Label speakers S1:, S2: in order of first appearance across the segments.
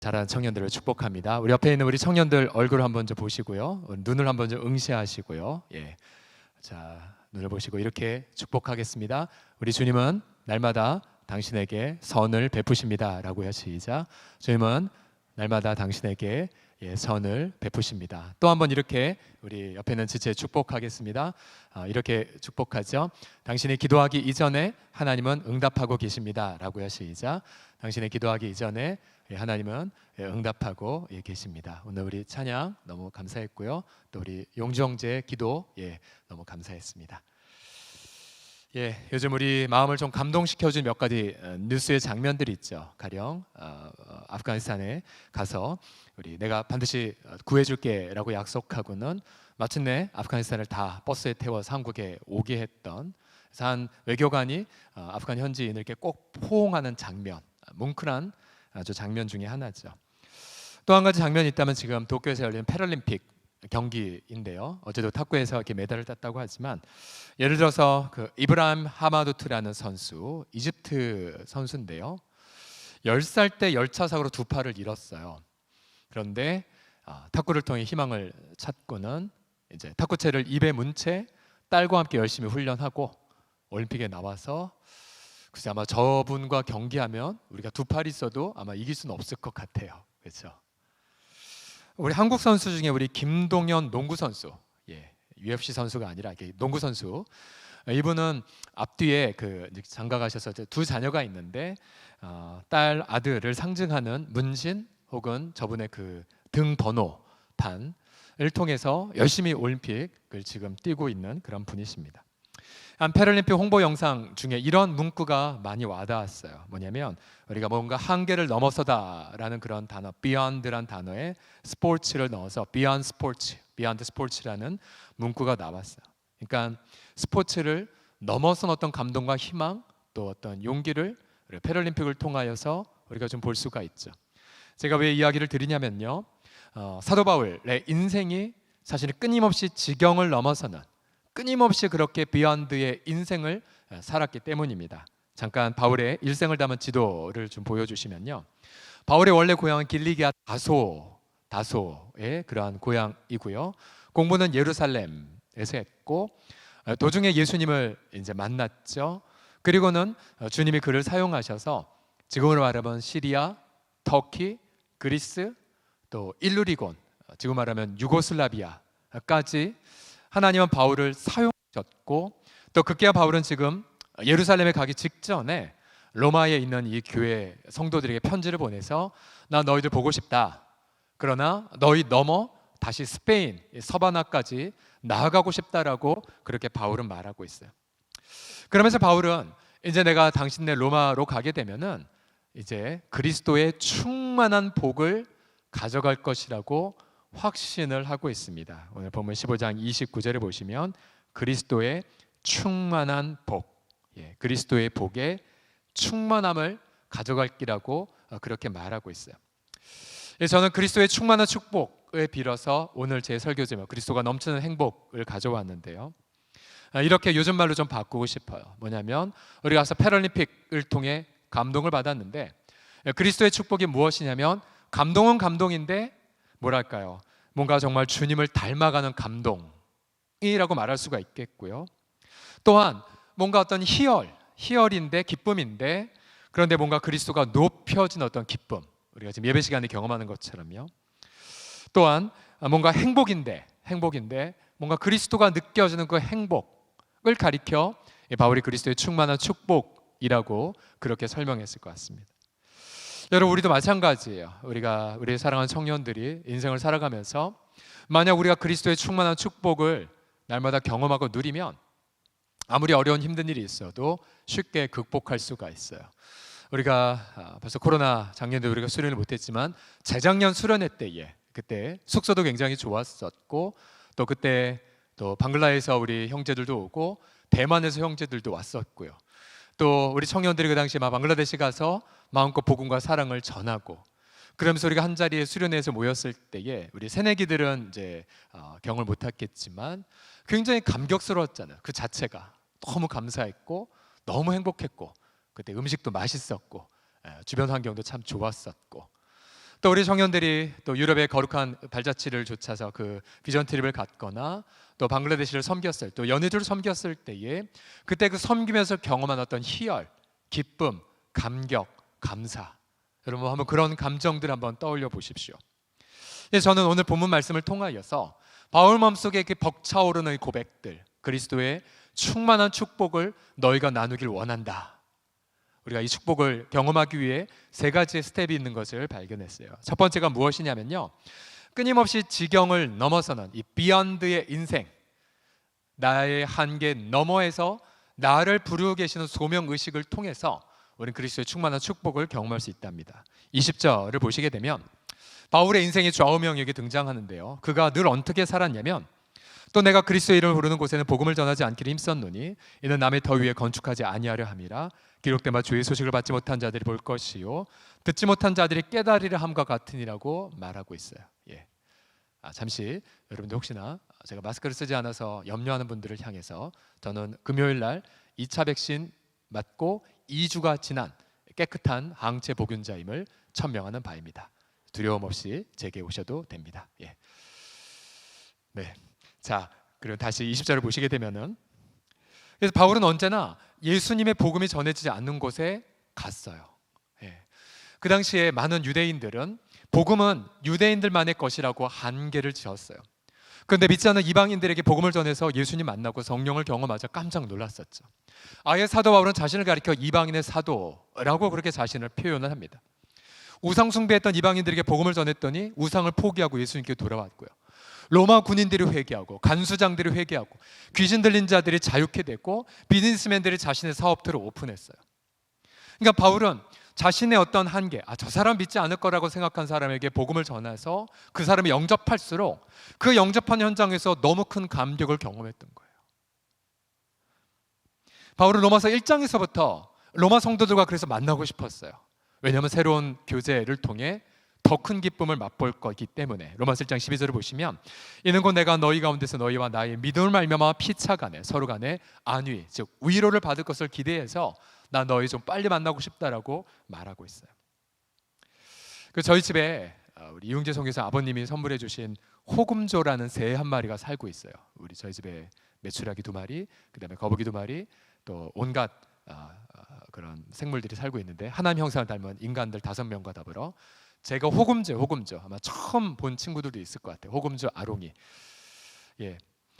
S1: 자라는 청년들을 축복합니다. 우리 옆에 있는 우리 청년들 얼굴 한번 좀 보시고요. 눈을 한번 좀 응시하시고요. 자, 눈을 보시고 이렇게 축복하겠습니다. 우리 주님은 날마다 당신에게 선을 베푸십니다라고요. 시작. 주님은 날마다 당신에게 선을 베푸십니다. 또 한번 이렇게 우리 옆에 있는 지체 축복하겠습니다. 이렇게 축복하죠. 당신이 기도하기 이전에 하나님은 응답하고 계십니다라고요. 시작. 당신의 기도하기 이전에 하나님은 응답하고 계십니다. 오늘 우리 찬양 너무 감사했고요. 또 우리 용정제의 기도 너무 감사했습니다. 요즘 우리 마음을 좀 감동시켜준 몇 가지 뉴스의 장면들이 있죠. 가령 아프가니스탄에 가서 내가 반드시 구해줄게라고 약속하고는 마침내 아프가니스탄을 다 버스에 태워서 한국에 오게 했던, 한 외교관이 아프간 현지인을 이렇게 꼭 포옹하는 장면, 뭉클한 아주 장면 중에 하나죠. 또 한 가지 장면이 있다면 지금 도쿄에서 열린 패럴림픽 경기인데요. 어제도 탁구에서 이렇게 메달을 땄다고 하지만, 예를 들어서 그 이브라임 하마두트라는 선수, 이집트 선수인데요. 10살 때 열차 사고로 두 팔을 잃었어요. 그런데 탁구를 통해 희망을 찾고는 이제 탁구채를 입에 문 채 딸과 함께 열심히 훈련하고 올림픽에 나와서, 글쎄 아마 저분과 경기하면 우리가 두 팔이 있어도 아마 이길 수는 없을 것 같아요. 그렇죠? 우리 한국 선수 중에 우리 김동현 농구 선수, UFC 선수가 아니라 농구 선수, 이분은 앞뒤에 장가 가셔서 두 자녀가 있는데 딸 아들을 상징하는 문신 혹은 저분의 그 등 번호 판을 통해서 열심히 올림픽을 지금 뛰고 있는 그런 분이십니다. 한 패럴림픽 홍보 영상 중에 이런 문구가 많이 와닿았어요. 뭐냐면 우리가 뭔가 한계를 넘어서다라는 그런 단어, beyond라는 단어에 스포츠를 넣어서 beyond sports, beyond sports라는 문구가 나왔어요. 그러니까 스포츠를 넘어선 어떤 감동과 희망, 또 어떤 용기를 패럴림픽을 통하여서 우리가 좀 볼 수가 있죠. 제가 왜 이야기를 드리냐면요, 사도 바울의 인생이 사실 끊임없이 지경을 넘어서는, 끊임없이 그렇게 비욘드의 인생을 살았기 때문입니다. 잠깐 바울의 일생을 담은 지도를 좀 보여주시면요, 바울의 원래 고향은 길리기아 다소의 그러한 고향이고요. 공부는 예루살렘에서 했고, 도중에 예수님을 이제 만났죠. 그리고는 주님이 그를 사용하셔서 지금으로 말하면 시리아, 터키, 그리스, 또 일루리곤, 지금 말하면 유고슬라비아까지 하나님은 바울을 사용하셨고, 또 급기야 바울은 지금 예루살렘에 가기 직전에 로마에 있는 이 교회 성도들에게 편지를 보내서 나 너희들 보고 싶다. 그러나 너희 넘어 다시 스페인 서바나까지 나아가고 싶다라고 그렇게 바울은 말하고 있어요. 그러면서 바울은 이제 내가 당신네 로마로 가게 되면은 이제 그리스도의 충만한 복을 가져갈 것이라고 확신을 하고 있습니다. 오늘 본문 15장 29절에 보시면 그리스도의 충만한 복, 그리스도의 복의 충만함을 가져갈 기라고 그렇게 말하고 있어요. 저는 그리스도의 충만한 축복을 빌어서 오늘 제 설교 제목 그리스도가 넘치는 행복을 가져왔는데요, 이렇게 요즘 말로 좀 바꾸고 싶어요. 뭐냐면 우리가 가서 패럴림픽을 통해 감동을 받았는데, 그리스도의 축복이 무엇이냐면 감동은 감동인데 뭐랄까요, 뭔가 정말 주님을 닮아가는 감동이라고 말할 수가 있겠고요. 또한 뭔가 어떤 희열인데 기쁨인데, 그런데 뭔가 그리스도가 높여진 어떤 기쁨, 우리가 지금 예배 시간에 경험하는 것처럼요. 또한 뭔가 행복인데 뭔가 그리스도가 느껴지는 그 행복을 가리켜 바울이 그리스도의 충만한 축복이라고 그렇게 설명했을 것 같습니다. 여러분, 우리도 마찬가지예요. 우리 사랑하는 청년들이 인생을 살아가면서 만약 우리가 그리스도의 충만한 축복을 날마다 경험하고 누리면 아무리 어려운 힘든 일이 있어도 쉽게 극복할 수가 있어요. 우리가 벌써 코로나 작년에 우리가 수련을 못했지만 재작년 수련회 때에 그때 숙소도 굉장히 좋았었고, 또 그때 또 방글라에서 우리 형제들도 오고 대만에서 형제들도 왔었고요. 또 우리 청년들이 그 당시에 방글라데시 가서 마음껏 복음과 사랑을 전하고, 그러면서 우리가 한 자리에 수련회에서 모였을 때에 우리 새내기들은 이제 경험을 못했겠지만 굉장히 감격스러웠잖아요. 그 자체가 너무 감사했고 너무 행복했고, 그때 음식도 맛있었고 주변 환경도 참 좋았었고, 또 우리 청년들이 또 유럽의 거룩한 발자취를 좇아서 그 비전 트립을 갔거나 또 방글라데시를 섬겼을 또 연희주를 섬겼을 때에 그때 그 섬기면서 경험한 어떤 희열, 기쁨, 감격, 감사, 여러분 한번 그런 감정들 한번 떠올려 보십시오. 저는 오늘 본문 말씀을 통하여서 바울 마음속에 이렇게 벅차오르는 고백들, 그리스도의 충만한 축복을 너희가 나누길 원한다. 우리가 이 축복을 경험하기 위해 세 가지의 스텝이 있는 것을 발견했어요. 첫 번째가 무엇이냐면요, 끊임없이 지경을 넘어서는 이 비욘드의 인생, 나의 한계 너머에서 나를 부르고 계시는 소명의식을 통해서 우리는 그리스도의 충만한 축복을 경험할 수 있답니다. 20절을 보시게 되면 바울의 인생의 좌우명역이 등장하는데요, 그가 늘 어떻게 살았냐면, 또 내가 그리스도의 이름을 부르는 곳에는 복음을 전하지 않기를 힘썼노니 이는 남의 터 위에 건축하지 아니하려 함이라. 기록된 바 주의 소식을 받지 못한 자들이 볼 것이요 듣지 못한 자들이 깨달으려 함과 같으니라고 말하고 있어요. 잠시 여러분들 혹시나 제가 마스크를 쓰지 않아서 염려하는 분들을 향해서 저는 금요일 날 2차 백신 맞고 2주가 지난 깨끗한 항체 복균자임을 천명하는 바입니다. 두려움 없이 제게 오셔도 됩니다. 네. 자, 그리고 다시 20절을 보시게 되면은, 그래서 바울은 언제나 예수님의 복음이 전해지지 않는 곳에 갔어요. 그 당시에 많은 유대인들은 복음은 유대인들만의 것이라고 한계를 지었어요. 그런데 믿지 않는 이방인들에게 복음을 전해서 예수님 만나고 성령을 경험하자 깜짝 놀랐었죠. 아예 사도 바울은 자신을 가리켜 이방인의 사도라고 그렇게 자신을 표현을 합니다. 우상 숭배했던 이방인들에게 복음을 전했더니 우상을 포기하고 예수님께 돌아왔고요. 로마 군인들이 회개하고 간수장들이 회개하고 귀신 들린 자들이 자유케 됐고 비즈니스맨들이 자신의 사업들을 오픈했어요. 그러니까 바울은 자신의 어떤 한계, 저 사람 믿지 않을 거라고 생각한 사람에게 복음을 전해서 그 사람이 영접할수록 그 영접한 현장에서 너무 큰 감격을 경험했던 거예요. 바울은 로마서 1장에서부터 로마 성도들과 그래서 만나고 싶었어요. 왜냐하면 새로운 교제를 통해 더 큰 기쁨을 맛볼 거기 때문에. 로마서 1장 12절을 보시면 이는 곧 내가 너희 가운데서 너희와 나의 믿음을 말미암아 피차 간에 서로 간에 안위, 즉 위로를 받을 것을 기대해서 나 너희 좀 빨리 만나고 싶다라고 말하고 있어요. 그 저희 집에 우리 이용재 선교사 아버님이 선물해 주신 호금조라는 새 한 마리가 살고 있어요. 우리 저희 집에 메추라기 2마리, 그다음에 거북이 2마리, 또 온갖 그런 생물들이 살고 있는데 하나님 형상을 닮은 인간들 5명과 더불어 제가 호금조 아마 처음 본 친구들도 있을 것 같아요. 호금조 아롱이.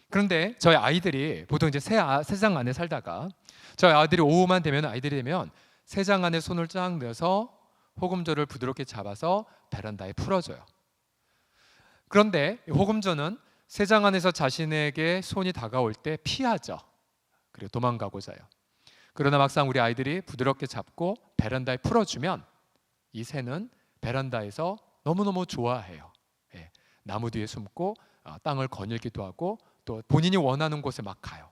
S1: 그런데 저희 아이들이 보통 이제 새장 안에 살다가 저희 아이들이 오후만 되면 새장 안에 손을 쫙 넣어서 호금조를 부드럽게 잡아서 베란다에 풀어줘요. 그런데 호금조는 새장 안에서 자신에게 손이 다가올 때 피하죠. 그리고 도망가고자 해요. 그러나 막상 우리 아이들이 부드럽게 잡고 베란다에 풀어주면 이 새는 베란다에서 너무너무 좋아해요. 나무 뒤에 숨고 땅을 거닐기도 하고 또 본인이 원하는 곳에 막 가요.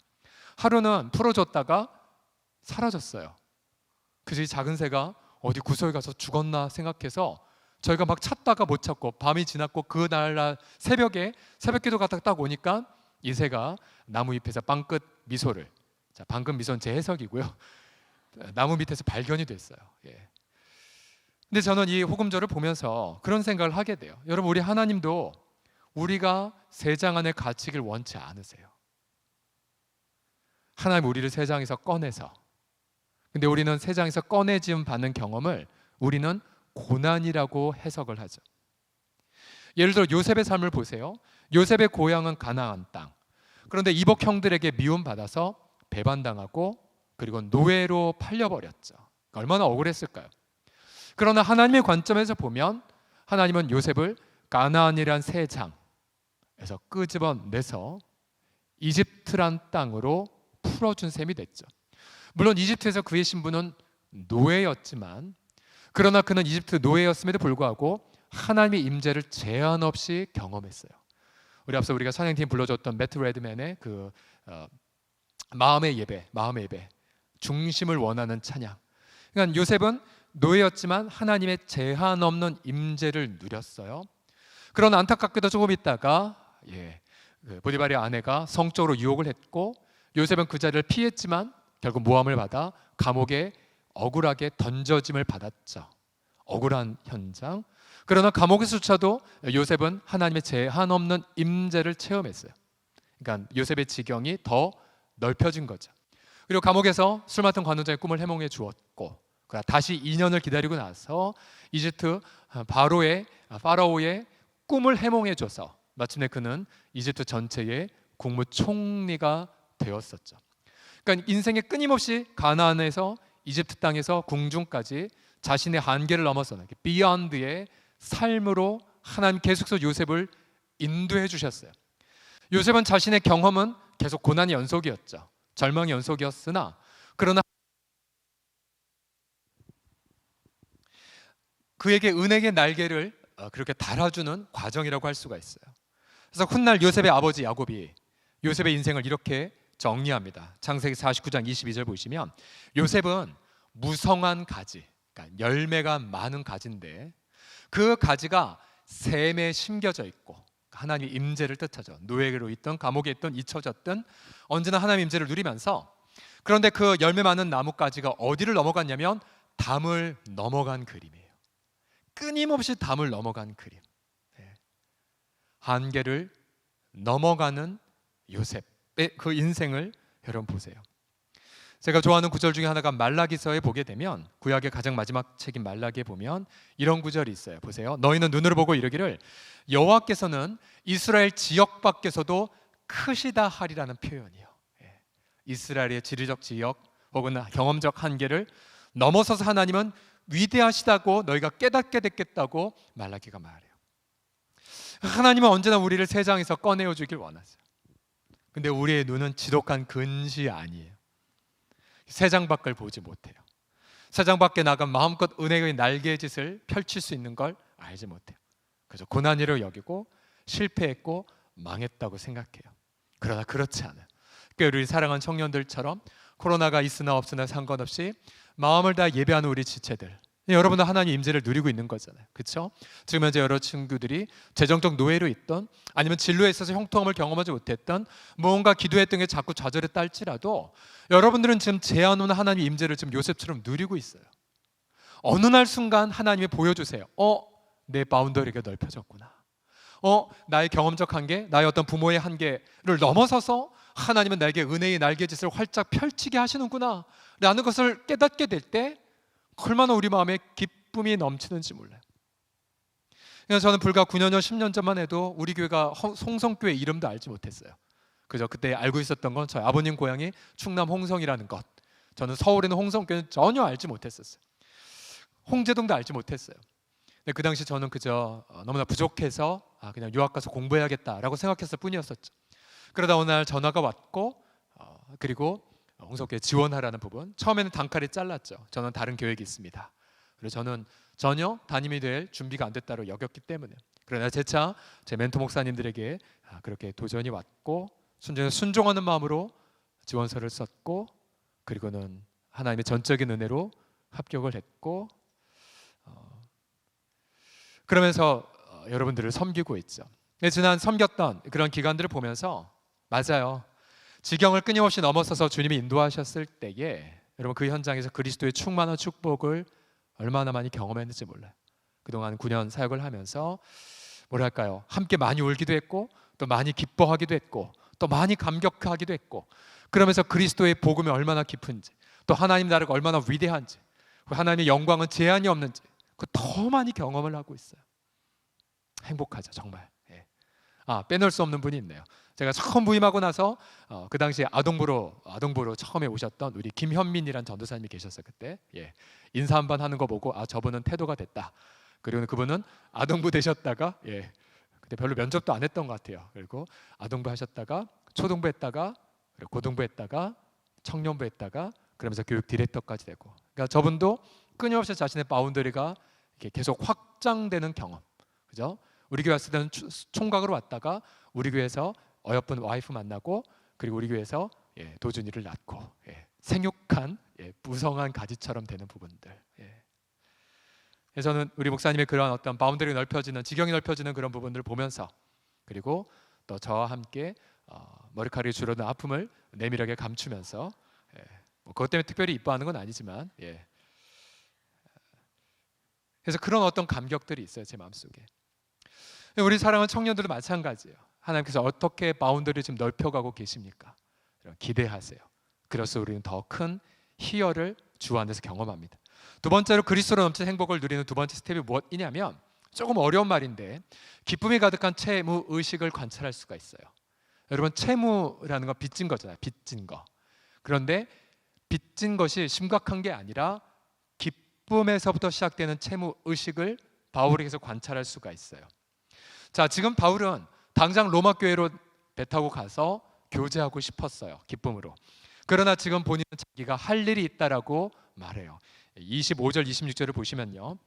S1: 하루는 풀어줬다가 사라졌어요. 그래서 이 작은 새가 어디 구석에 가서 죽었나 생각해서 저희가 막 찾다가 못 찾고 밤이 지났고 그날 새벽에 새벽기도 갔다 딱 오니까 이 새가 나무 잎에서 빵끝 미소를, 자, 방금 미소는 제 해석이고요, 나무 밑에서 발견이 됐어요. 근데 저는 이 호금조를 보면서 그런 생각을 하게 돼요. 여러분, 우리 하나님도 우리가 새장 안에 갇히길 원치 않으세요. 하나님 우리를 새장에서 꺼내서, 근데 우리는 새장에서 꺼내짐 받는 경험을 우리는 고난이라고 해석을 하죠. 예를 들어 요셉의 삶을 보세요. 요셉의 고향은 가나안 땅. 그런데 이복 형들에게 미움받아서 배반당하고 그리고 노예로 팔려버렸죠. 얼마나 억울했을까요? 그러나 하나님의 관점에서 보면 하나님은 요셉을 가나안이란 새 장에서 끄집어내서 이집트란 땅으로 풀어준 셈이 됐죠. 물론 이집트에서 그의 신분은 노예였지만, 그러나 그는 이집트 노예였음에도 불구하고 하나님의 임재를 제한 없이 경험했어요. 우리 앞서 우리가 찬양팀 불러줬던 매트 레드맨의 그 마음의 예배, 중심을 원하는 찬양. 그러니까 요셉은 노예였지만 하나님의 제한 없는 임재를 누렸어요. 그러나 안타깝게도 조금 있다가 보디발의 아내가 성적으로 유혹을 했고 요셉은 그 자리를 피했지만 결국 모함을 받아 감옥에 억울하게 던져짐을 받았죠. 억울한 현장. 그러나 감옥에서조차도 요셉은 하나님의 제한 없는 임재를 체험했어요. 그러니까 요셉의 지경이 더 넓혀진 거죠. 그리고 감옥에서 술 맡은 관원장의 꿈을 해몽해 주었고, 그러나 다시 2년을 기다리고 나서 이집트 파라오의 꿈을 해몽해 줘서 마침내 그는 이집트 전체의 국무총리가 되었었죠. 그러니까 인생에 끊임없이 가나안에서 이집트 땅에서 궁중까지 자신의 한계를 넘어서는 비욘드의 삶으로 하나님 계속해서 요셉을 인도해 주셨어요. 요셉은 자신의 경험은 계속 고난의 연속이었죠. 절망의 연속이었으나 그러나 그에게 은혜의 날개를 그렇게 달아주는 과정이라고 할 수가 있어요. 그래서 훗날 요셉의 아버지 야곱이 요셉의 인생을 이렇게 정리합니다. 창세기 49장 22절 보시면 요셉은 무성한 가지, 그러니까 열매가 많은 가지인데 그 가지가 샘에 심겨져 있고 하나님의 임재를 뜻하죠. 노예로 있던 감옥에 있던 잊혀졌던 언제나 하나님의 임재를 누리면서, 그런데 그 열매 많은 나뭇가지가 어디를 넘어갔냐면 담을 넘어간 그림이에요. 끊임없이 담을 넘어간 그림. 한계를 넘어가는 요셉의 그 인생을 여러분 보세요. 제가 좋아하는 구절 중에 하나가 말라기서에 보게 되면, 구약의 가장 마지막 책인 말라기에 보면 이런 구절이 있어요. 보세요. 너희는 눈으로 보고 이르기를 여호와께서는 이스라엘 지역 밖에서도 크시다 하리라는 표현이에요. 이스라엘의 지리적 지역 혹은 경험적 한계를 넘어서서 하나님은 위대하시다고 너희가 깨닫게 됐겠다고 말라기가 말해요. 하나님은 언제나 우리를 세상에서 꺼내어 주길 원하세요. 근데 우리의 눈은 지독한 근시 아니에요. 세상 밖을 보지 못해요. 세상 밖에 나간 마음껏 은혜의 날개짓을 펼칠 수 있는 걸 알지 못해요. 그래서 고난이로 여기고 실패했고 망했다고 생각해요. 그러나 그렇지 않아요. 우리 사랑하는 청년들처럼 코로나가 있으나 없으나 상관없이 마음을 다 예배하는 우리 지체들, 여러분도 하나님의 임재를 누리고 있는 거잖아요. 그렇죠? 지금 현재 여러 친구들이 재정적 노예로 있던, 아니면 진로에 있어서 형통함을 경험하지 못했던, 무언가 기도했던 게 자꾸 좌절했다 할지라도 여러분들은 지금 제한 오는 하나님의 임재를 지금 요셉처럼 누리고 있어요. 어느 날 순간 하나님이 보여주세요. 내 바운더리가 넓혀졌구나. 나의 경험적 한계, 나의 어떤 부모의 한계를 넘어서서 하나님은 나에게 은혜의 날개짓을 활짝 펼치게 하시는구나 라는 것을 깨닫게 될 때 얼마나 우리 마음에 기쁨이 넘치는지 몰라요. 그래서 저는 불과 9년 전 10년 전만 해도 우리 교회가 홍성교회 이름도 알지 못했어요. 그저 그때 알고 있었던 건 저희 아버님 고향이 충남 홍성이라는 것, 저는 서울에 있는 홍성교회는 전혀 알지 못했었어요. 홍제동도 알지 못했어요. 근데 그 당시 저는 그저 너무나 부족해서 그냥 유학 가서 공부해야겠다라고 생각했을 뿐이었었죠. 그러다 어느 날 전화가 왔고, 그리고 홍성교회 지원하라는 부분, 처음에는 단칼에 잘랐죠. 저는 다른 계획이 있습니다. 그래서 저는 전혀 담임이 될 준비가 안 됐다고 여겼기 때문에. 그러나 재차 제 멘토 목사님들에게 그렇게 도전이 왔고 순종하는 마음으로 지원서를 썼고, 그리고는 하나님의 전적인 은혜로 합격을 했고, 그러면서 여러분들을 섬기고 있죠. 지난 섬겼던 그런 기간들을 보면서 맞아요. 지경을 끊임없이 넘어서서 주님이 인도하셨을 때에 여러분 그 현장에서 그리스도의 충만한 축복을 얼마나 많이 경험했는지 몰라요. 그동안 9년 사역을 하면서 뭐랄까요, 함께 많이 울기도 했고 또 많이 기뻐하기도 했고 또 많이 감격하기도 했고, 그러면서 그리스도의 복음이 얼마나 깊은지, 또 하나님 나라가 얼마나 위대한지, 하나님의 영광은 제한이 없는지 더 많이 경험을 하고 있어요. 행복하죠, 정말. 빼놓을 수 없는 분이 있네요. 제가 처음 부임하고 나서 그 당시에 아동부로 처음에 오셨던 우리 김현민이란 전도사님이 계셨어요. 그때 인사 한번 하는 거 보고 저분은 태도가 됐다. 그리고 그분은 아동부 되셨다가 그때 별로 면접도 안 했던 것 같아요. 그리고 아동부 하셨다가 초등부 했다가 그리고 고등부 했다가 청년부 했다가 그러면서 교육 디렉터까지 되고, 그러니까 저분도 끊임없이 자신의 바운더리가 이렇게 계속 확장되는 경험, 그죠? 우리 교회 왔을 때는 총각으로 왔다가 우리 교회에서 어여쁜 와이프 만나고, 그리고 우리 교회에서 도준이를 낳고 생육한 무성한 가지처럼 되는 부분들. 그래서 저는 우리 목사님의 그런 어떤 바운더리 넓혀지는, 지경이 넓혀지는 그런 부분들을 보면서, 그리고 또 저와 함께 머리카락이 줄어든 아픔을 내밀하게 감추면서, 그것 때문에 특별히 이뻐하는 건 아니지만 그래서 그런 어떤 감격들이 있어요, 제 마음속에. 우리 사랑하는 청년들도 마찬가지예요. 하나님께서 어떻게 바운더리를 좀 넓혀가고 계십니까? 기대하세요. 그래서 우리는 더 큰 희열을 주 안에서 경험합니다. 두 번째로 그리스도로 넘치는 행복을 누리는 두 번째 스텝이 무엇이냐면, 조금 어려운 말인데 기쁨이 가득한 채무 의식을 관찰할 수가 있어요. 여러분, 채무라는 건 빚진 거잖아요. 빚진 거. 그런데 빚진 것이 심각한 게 아니라 기쁨에서부터 시작되는 채무 의식을 바울에게서 관찰할 수가 있어요. 자, 지금 바울은 당장 로마 교회로 배 타고 가서 교제하고 싶었어요, 기쁨으로. 그러나 지금 본인은 자기가 할 일이 있다라고 말해요. 25절 26절을 보시면요,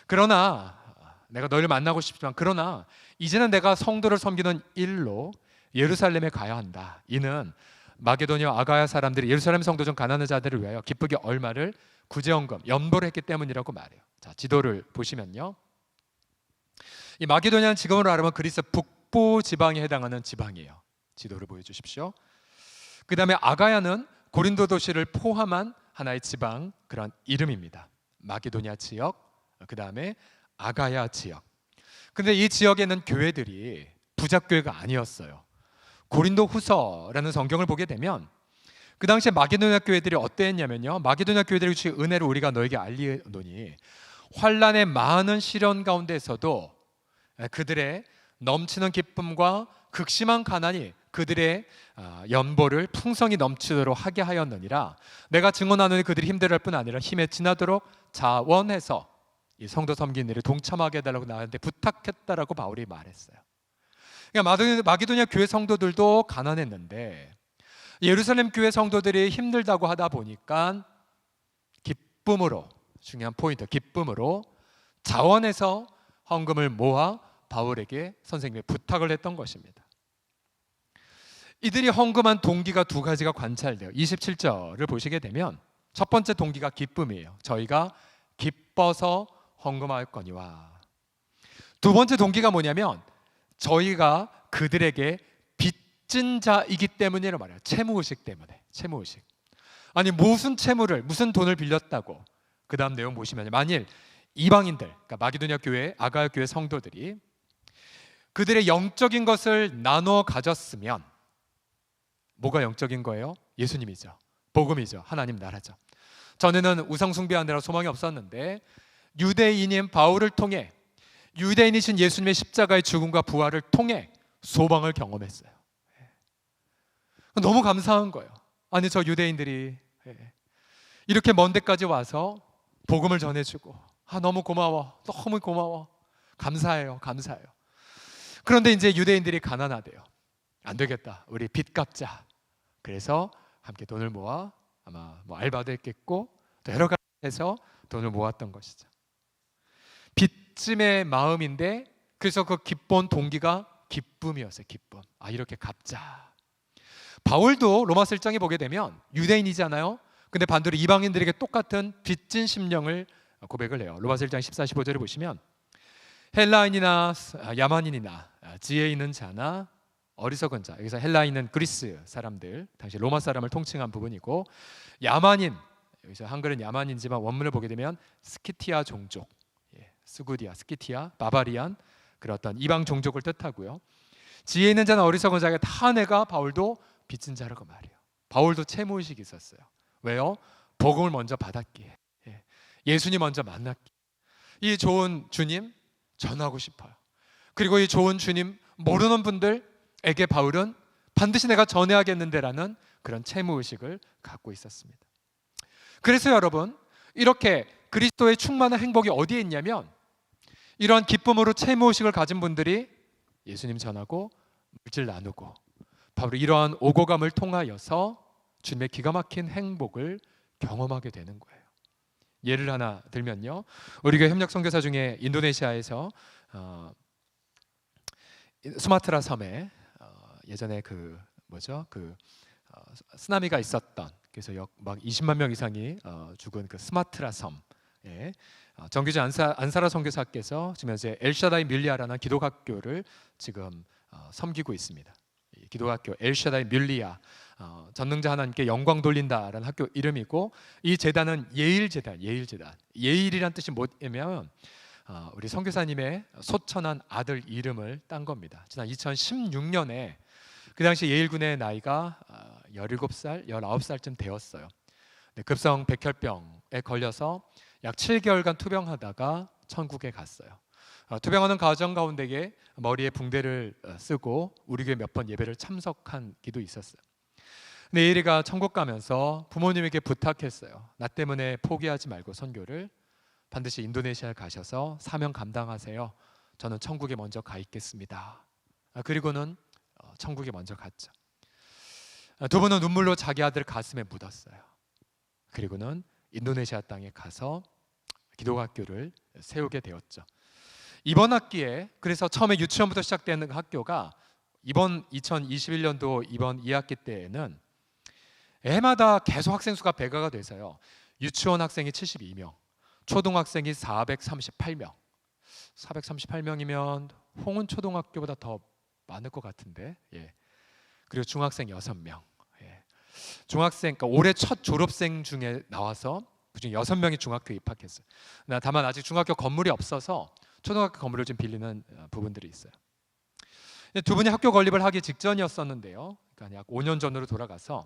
S1: 그러나 내가 너를 만나고 싶지만 그러나 이제는 내가 성도를 섬기는 일로 예루살렘에 가야 한다. 이는 마게도니아 아가야 사람들이 예루살렘 성도 중 가난한 자들을 위하여 기쁘게 얼마를 구제헌금 연보를 했기 때문이라고 말해요. 자, 지도를 보시면요, 이 마게도니아는 지금으로 말하면 그리스 북부 지방에 해당하는 지방이에요. 지도를 보여주십시오. 그 다음에 아가야는 고린도 도시를 포함한 하나의 지방, 그런 이름입니다. 마게도니아 지역, 그 다음에 아가야 지역. 근데 이 지역에는 교회들이 부작교회가 아니었어요. 고린도 후서라는 성경을 보게 되면 그 당시에 마게도니아 교회들이 어땠냐면요, 마게도니아 교회들이 주신 은혜를 우리가 너에게 알리노니 환난의 많은 시련 가운데서도 그들의 넘치는 기쁨과 극심한 가난이 그들의 연보를 풍성히 넘치도록 하게 하였느니라. 내가 증언하노니 그들이 힘들어할 뿐 아니라 힘에 지나도록 자원해서 이 성도 섬기는 일에 동참하게 해달라고 나한테 부탁했다라고 바울이 말했어요. 그러니까 마게도니아 교회 성도들도 가난했는데 예루살렘 교회 성도들이 힘들다고 하다 보니까 기쁨으로, 중요한 포인트, 기쁨으로 자원해서 헌금을 모아 바울에게 선생님이 부탁을 했던 것입니다. 이들이 헌금한 동기가 두 가지가 관찰돼요. 27절을 보시게 되면 첫 번째 동기가 기쁨이에요. 저희가 기뻐서 헌금하였거니와. 두 번째 동기가 뭐냐면 저희가 그들에게 빚진 자이기 때문이라고 말해요. 채무의식 때문에. 채무의식. 아니, 무슨 채무를, 무슨 돈을 빌렸다고. 그 다음 내용 보시면 만일 이방인들, 그러니까 마게도니아 교회, 아가야 교회 성도들이 그들의 영적인 것을 나눠 가졌으면, 뭐가 영적인 거예요? 예수님이죠. 복음이죠. 하나님 나라죠. 전에는 우상 숭배하느라 소망이 없었는데 유대인인 바울을 통해, 유대인이신 예수님의 십자가의 죽음과 부활을 통해 소망을 경험했어요. 너무 감사한 거예요. 아니, 저 유대인들이 이렇게 먼 데까지 와서 복음을 전해주고, 너무 고마워, 너무 고마워, 감사해요, 감사해요. 그런데 이제 유대인들이 가난하대요. 안 되겠다, 우리 빚 갚자. 그래서 함께 돈을 모아, 아마 뭐 알바도 했겠고 또 여러 가지 해서 돈을 모았던 것이죠. 빚짐의 마음인데, 그래서 그 기쁜 동기가 기쁨이었어요. 기쁨. 이렇게 갚자. 바울도 로마서 1장에 보게 되면 유대인이잖아요. 근데 반대로 이방인들에게 똑같은 빚진 심령을 고백을 해요. 로마서 1장 14, 15절을 보시면 헬라인이나 야만인이나 지혜 있는 자나 어리석은 자, 여기서 헬라인은 그리스 사람들, 당시 로마 사람을 통칭한 부분이고, 야만인, 여기서 한글은 야만인지만 원문을 보게 되면 스키티아 종족, 스구디아, 스키티아, 바바리안, 그런 어떤 이방 종족을 뜻하고요. 지혜 있는 자나 어리석은 자가 다 내가 바울도 빚진 자라고 말이에요. 바울도 채무의식이 있었어요. 왜요? 복음을 먼저 받았기에, 예수님 먼저 만났기에. 이 좋은 주님 전하고 싶어요. 그리고 이 좋은 주님 모르는 분들에게 바울은 반드시 내가 전해야겠는데라는 그런 채무의식을 갖고 있었습니다. 그래서 여러분, 이렇게 그리스도의 충만한 행복이 어디에 있냐면 이러한 기쁨으로 채무의식을 가진 분들이 예수님 전하고 물질 나누고, 바로 이러한 오고감을 통하여서 주님의 기가 막힌 행복을 경험하게 되는 거예요. 예를 하나 들면요, 우리 교회 협력 선교사 중에 인도네시아에서 수마트라 섬에 예전에 쓰나미가 있었던, 그래서 막 20만 명 이상이 죽은 그 스마트라 섬에 정규직 안사라 선교사께서 지금 현재 엘샤다이 밀리아라는 기독학교를 지금 섬기고 있습니다. 기독학교 엘샤다이 밀리아 전능자 하나님께 영광 돌린다라는 학교 이름이고, 이 재단은 예일재단, 예일재단. 예일이란 뜻이 뭐냐면 우리 선교사님의 소천한 아들 이름을 딴 겁니다. 지난 2016년에 그 당시 예일군의 나이가 17살, 19살쯤 되었어요. 급성 백혈병에 걸려서 약 7개월간 투병하다가 천국에 갔어요. 투병하는 과정 가운데에 머리에 붕대를 쓰고 우리 교회 몇 번 예배를 참석한 기도 있었어요. 근데 예일이가 천국 가면서 부모님에게 부탁했어요. 나 때문에 포기하지 말고 선교를 반드시 인도네시아에 가셔서 사명 감당하세요. 저는 천국에 먼저 가 있겠습니다. 그리고는 천국에 먼저 갔죠. 두 분은 눈물로 자기 아들 가슴에 묻었어요. 그리고는 인도네시아 땅에 가서 기독학교를 세우게 되었죠. 이번 학기에, 그래서 처음에 유치원부터 시작되는 학교가 이번 2021년도 이번 2학기 때에는 해마다 계속 학생 수가 배가가 돼서요. 유치원 학생이 72명, 초등학생이 438명. 438명이면 홍은 초등학교보다 더 많을 것 같은데. 예. 그리고 중학생 6명. 예. 중학생, 그러니까 올해 첫 졸업생 중에 나와서 그중 6명이 중학교에 입학했어요. 다만 아직 중학교 건물이 없어서 초등학교 건물을 좀 빌리는 부분들이 있어요. 두 분이 학교 건립을 하기 직전이었었는데요. 그러니까 약 5년 전으로 돌아가서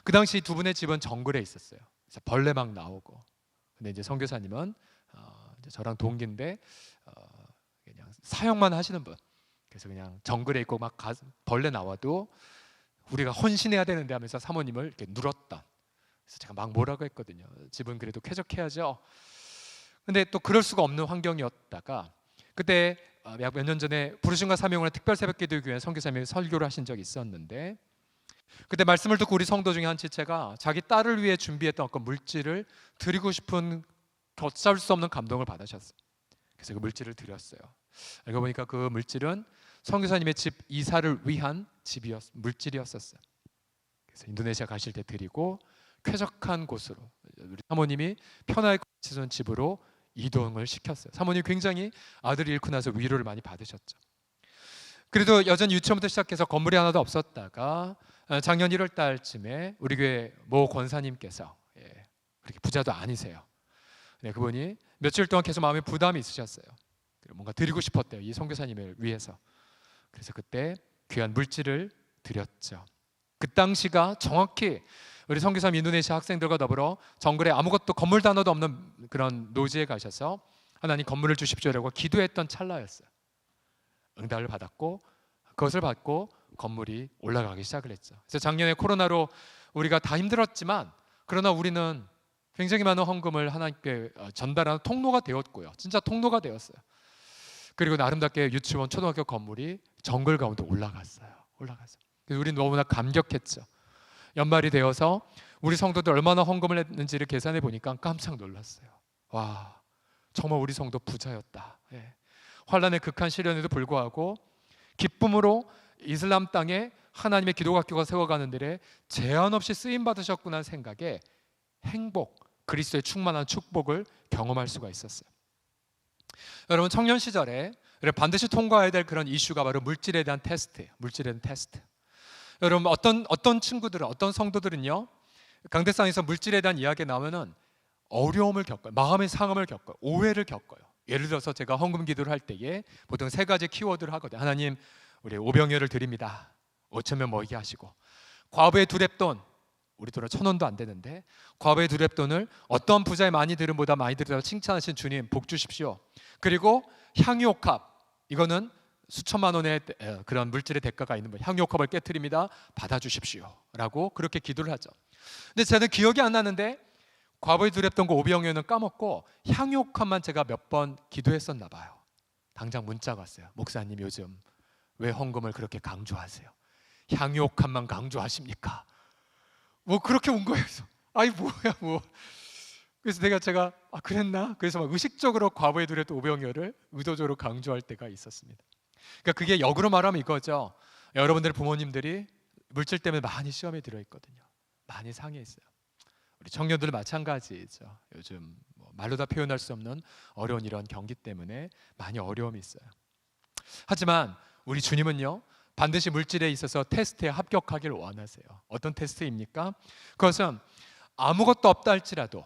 S1: 그 당시 두 분의 집은 정글에 있었어요. 그래서 벌레 막 나오고. 근데 이제 선교사님은 이제 저랑 동기인데 그냥 사역만 하시는 분. 그래서 그냥 정글에 있고 막 벌레 나와도 우리가 헌신해야 되는데 하면서 사모님을 이렇게 눌었다. 그래서 제가 막 뭐라고 했거든요. 집은 그래도 쾌적해야죠. 근데 또 그럴 수가 없는 환경이었다가 그때 약 몇 년 전에 부르심과 사명을 특별 새벽기도 교회 선교사님이 설교를 하신 적이 있었는데, 그때 말씀을 듣고 우리 성도 중에 한 지체가 자기 딸을 위해 준비했던 어떤 물질을 드리고 싶은 걷잡을 수 없는 감동을 받으셨어요. 그래서 그 물질을 드렸어요. 알고 보니까 그 물질은 선교사님의 집 이사를 위한 물질이었었어요. 그래서 인도네시아 가실 때 드리고 쾌적한 곳으로 우리 사모님이 편하게 지은 집으로 이동을 시켰어요. 사모님 굉장히 아들을 잃고 나서 위로를 많이 받으셨죠. 그래도 여전히 유치원부터 시작해서 건물이 하나도 없었다가 작년 1월 달쯤에 우리 교회 모 권사님께서, 그렇게 부자도 아니세요. 그분이 며칠 동안 계속 마음에 부담이 있으셨어요. 뭔가 드리고 싶었대요. 이 선교사님을 위해서. 그래서 그때 귀한 물질을 드렸죠. 그 당시가 정확히 우리 선교사님 인도네시아 학생들과 더불어 정글에 아무것도 건물도 하나도 없는 그런 노지에 가셔서 하나님 건물을 주십시오라고 기도했던 찰나였어요. 응답을 받았고 그것을 받고 건물이 올라가기 시작을 했죠. 그래서 작년에 코로나로 우리가 다 힘들었지만 그러나 우리는 굉장히 많은 헌금을 하나님께 전달하는 통로가 되었고요. 진짜 통로가 되었어요. 그리고 아름답게 유치원 초등학교 건물이 정글 가운데 올라갔어요. 그래서 우리는 너무나 감격했죠. 연말이 되어서 우리 성도들 얼마나 헌금을 했는지를 계산해 보니까 깜짝 놀랐어요. 와, 정말 우리 성도 부자였다. 환란의 극한 시련에도 불구하고 기쁨으로 이슬람 땅에 하나님의 기독학교가 세워가는 데에 제한 없이 쓰임 받으셨구나 생각에 행복, 그리스도의 충만한 축복을 경험할 수가 있었어요. 여러분, 청년 시절에 반드시 통과해야 될 그런 이슈가 바로 물질에 대한 테스트예요. 물질에 대한 테스트. 여러분, 어떤 친구들은, 어떤 성도들은요, 강대상에서 물질에 대한 이야기가 나오면은 어려움을 겪어요. 마음의 상함을 겪어요. 오해를 겪어요. 예를 들어서 제가 헌금 기도를 할 때에 보통 3가지 키워드를 하거든요. 하나님, 우리 오병이어를 드립니다. 5,000명 모이게 하시고, 과부의 두렙돈, 우리 돈은 1,000원도 안 되는데 과부의 두렙돈을 어떤 부자의 많이 들음보다 많이 들여서 칭찬하신 주님 복 주십시오. 그리고 향유옥합, 이거는 수천만 원의 그런 물질의 대가가 있는 거예요. 향유옥합을 깨트립니다. 받아주십시오 라고 그렇게 기도를 하죠. 근데 저는 기억이 안 나는데 과부의 두렙돈과 오병이어는 까먹고 향유옥합만 제가 몇 번 기도했었나 봐요. 당장 문자가 왔어요. 목사님, 요즘 왜 헌금을 그렇게 강조하세요? 향유옥합만 강조하십니까? 뭐 그렇게 온 거예요. 아이 뭐야 뭐. 그래서 제가 그랬나? 그래서 막 의식적으로 과부의 두렙돈 오병이어를 의도적으로 강조할 때가 있었습니다. 그러니까 그게 역으로 말하면 이거죠. 여러분들 부모님들이 물질 때문에 많이 시험에 들어있거든요. 많이 상해 있어요. 우리 청년들 마찬가지죠. 요즘 말로 다 표현할 수 없는 어려운 이런 경기 때문에 많이 어려움이 있어요. 하지만 우리 주님은요, 반드시 물질에 있어서 테스트에 합격하기를 원하세요. 어떤 테스트입니까? 그것은 아무것도 없다 할지라도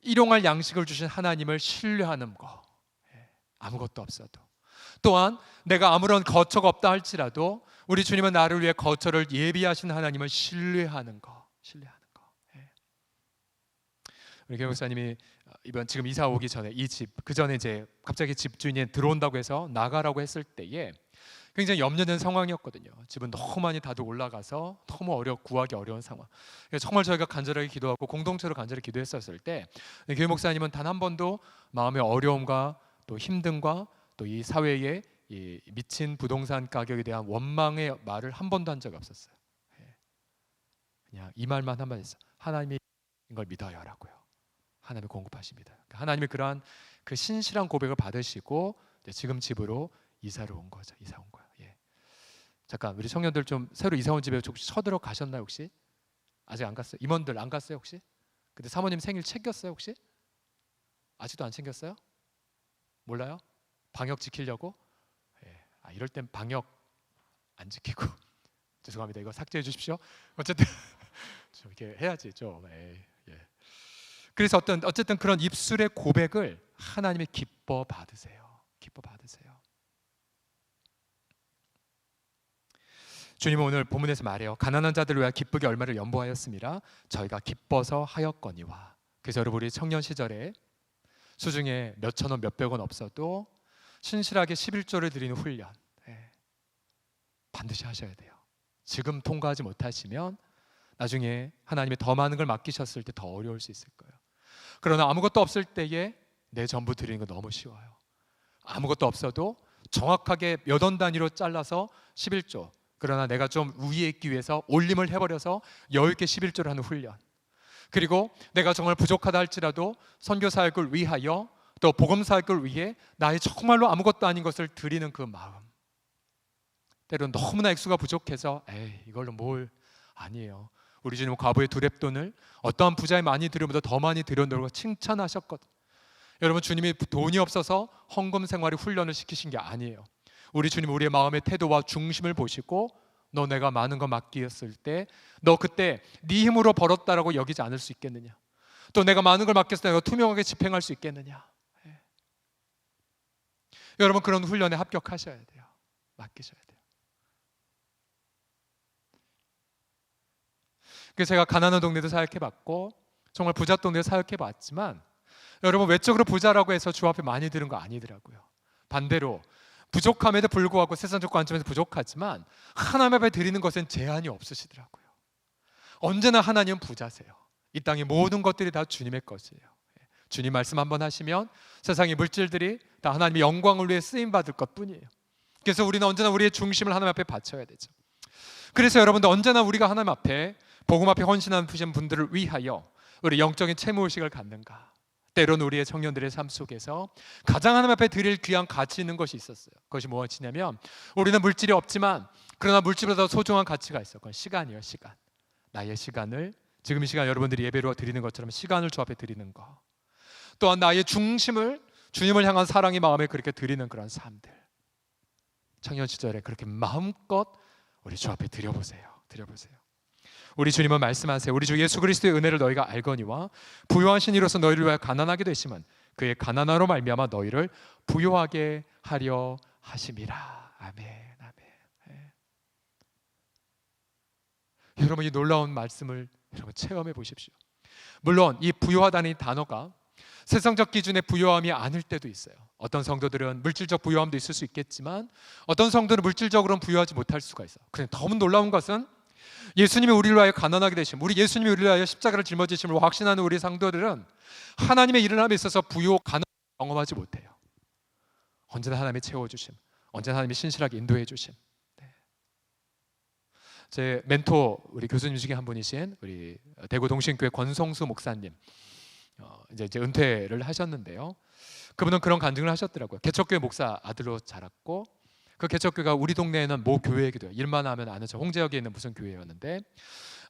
S1: 일용할 양식을 주신 하나님을 신뢰하는 거. 아무것도 없어도. 또한 내가 아무런 거처가 없다 할지라도 우리 주님은 나를 위해 거처를 예비하신 하나님을 신뢰하는 거. 우리 교회 목사님이 이번 지금 이사 오기 전에 이 집, 그 전에 이제 갑자기 집주인이 들어온다고 해서 나가라고 했을 때에 굉장히 염려된 상황이었거든요. 집은 너무 많이 다들 올라가서 너무 구하기 어려운 상황. 정말 저희가 간절하게 기도하고 공동체로 간절히 기도했었을 때 교회 목사님은 단 한 번도 마음의 어려움과 또 힘듦과 또 이 사회의 이 미친 부동산 가격에 대한 원망의 말을 한 번도 한 적이 없었어요. 그냥 이 말만 한마디 했어요. 하나님이 걸 믿어요라고요. 하나님이 공급하십니다. 하나님이 그러한 그 신실한 고백을 받으시고 지금 집으로 이사를 온 거죠. 이사 온 거예요. 예. 잠깐 우리 청년들 좀 새로 이사 온 집에 혹시 쳐들어 가셨나요 혹시? 아직 안 갔어요? 임원들 안 갔어요 혹시? 근데 사모님 생일 챙겼어요 혹시? 아직도 안 챙겼어요? 몰라요? 방역 지키려고? 예. 이럴 땐 방역 안 지키고 죄송합니다. 이거 삭제해 주십시오. 어쨌든 좀 이렇게 해야지 좀. 예. 그래서 어쨌든 그런 입술의 고백을 하나님이 기뻐 받으세요. 기뻐 받으세요. 주님은 오늘 본문에서 말해요. 가난한 자들을 위하여 기쁘게 얼마를 연보하였습니다. 저희가 기뻐서 하였거니와. 그래서 여러분 우리 청년 시절에 수중에 몇천 원 몇백 원 없어도 신실하게 11조를 드리는 훈련 반드시 하셔야 돼요. 지금 통과하지 못하시면 나중에 하나님이 더 많은 걸 맡기셨을 때 더 어려울 수 있을 거예요. 그러나 아무것도 없을 때에 내 전부 드리는 거 너무 쉬워요. 아무것도 없어도 정확하게 몇 원 단위로 잘라서 11조. 그러나 내가 좀 위에 있기 위해서 올림을 해버려서 여유 있게 11조를 하는 훈련. 그리고 내가 정말 부족하다 할지라도 선교 사역을 위하여 또 복음 사역을 위해 나의 정말로 아무것도 아닌 것을 드리는 그 마음. 때로는 너무나 액수가 부족해서 이걸로 뭘 아니에요. 우리 주님은 과부의 두렙돈을 어떠한 부자에 많이 드리면서 더 많이 드려놓으라고 칭찬하셨거든요. 여러분 주님이 돈이 없어서 헌금 생활의 훈련을 시키신 게 아니에요. 우리 주님 우리의 마음의 태도와 중심을 보시고 너 내가 많은 거 맡기었을 때 너 그때 네 힘으로 벌었다라고 여기지 않을 수 있겠느냐. 또 내가 많은 걸 맡겼을 때 내가 투명하게 집행할 수 있겠느냐. 여러분 그런 훈련에 합격하셔야 돼요. 맡기셔야 돼요. 그래서 제가 가난한 동네도 사역해봤고 정말 부자 동네도 사역해봤지만 여러분 외적으로 부자라고 해서 주 앞에 많이 드는 거 아니더라고요. 반대로 부족함에도 불구하고 세상적 관점에서 부족하지만 하나님 앞에 드리는 것엔 제한이 없으시더라고요. 언제나 하나님은 부자세요. 이 땅의 모든 것들이 다 주님의 것이에요. 주님 말씀 한번 하시면 세상의 물질들이 다 하나님의 영광을 위해 쓰임받을 것뿐이에요. 그래서 우리는 언제나 우리의 중심을 하나님 앞에 바쳐야 되죠. 그래서 여러분들 언제나 우리가 하나님 앞에 복음 앞에 헌신하신 분들을 위하여 우리 영적인 채무의식을 갖는가. 때로는 우리의 청년들의 삶 속에서 가장 하나님 앞에 드릴 귀한 가치 있는 것이 있었어요. 그것이 무엇이냐면 우리는 물질이 없지만 그러나 물질보다 더 소중한 가치가 있어요. 그건 시간이에요. 시간. 나의 시간을 지금 이 시간 여러분들이 예배로 드리는 것처럼 시간을 주 앞에 드리는 거. 또한 나의 중심을 주님을 향한 사랑의 마음에 그렇게 드리는 그런 삶들. 청년 시절에 그렇게 마음껏 우리 주 앞에 드려보세요. 우리 주님은 말씀하세요. 우리 주 예수 그리스도의 은혜를 너희가 알거니와 부요하신 이로서 너희를 위하여 가난하게 되시면 그의 가난함으로 말미암아 너희를 부요하게 하려 하심이라. 아멘. 여러분 이 놀라운 말씀을 여러분 체험해 보십시오. 물론 이 부요하다는 이 단어가 세상적 기준의 부요함이 아닐 때도 있어요. 어떤 성도들은 물질적 부요함도 있을 수 있겠지만 어떤 성도는 물질적으로는 부요하지 못할 수가 있어요. 그런데 너무 놀라운 것은 예수님이 우리를 위하여 가난하게 되심, 우리 예수님이 우리를 위하여 십자가를 짊어지심을 확신하는 우리 성도들은 하나님의 일어남에 있어서 부요, 가난을 경험하지 못해요. 언제나 하나님이 채워주심, 언제나 하나님이 신실하게 인도해 주심. 제 멘토 우리 교수님 중에 한 분이신 우리 대구 동신교회 권성수 목사님 이제 은퇴를 하셨는데요. 그분은 그런 간증을 하셨더라고요. 개척교회 목사 아들로 자랐고 그 개척교회가 우리 동네에는 모 교회이기도 해요. 일만 하면 아는 저 홍제역에 있는 무슨 교회였는데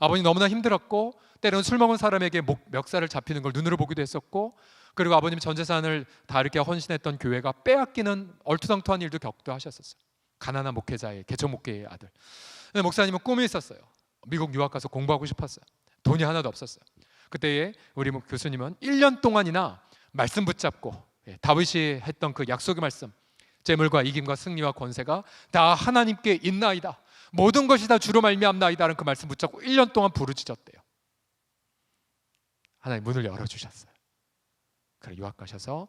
S1: 아버님 너무나 힘들었고 때로는 술 먹은 사람에게 멱살을 잡히는 걸 눈으로 보기도 했었고 그리고 아버님 전 재산을 다 이렇게 헌신했던 교회가 빼앗기는 얼토당토한 일도 겪도 하셨었어요. 가난한 목회자의 개척 목회의 아들. 근데 목사님은 꿈이 있었어요. 미국 유학 가서 공부하고 싶었어요. 돈이 하나도 없었어요. 그때에 우리 교수님은 1년 동안이나 말씀 붙잡고 다윗이 했던 그 약속의 말씀, 재물과 이김과 승리와 권세가 다 하나님께 있나이다, 모든 것이 다 주로 말미암나이다라는 그 말씀 붙잡고 1년 동안 부르짖었대요. 하나님 문을 열어주셨어요. 그래 유학 가셔서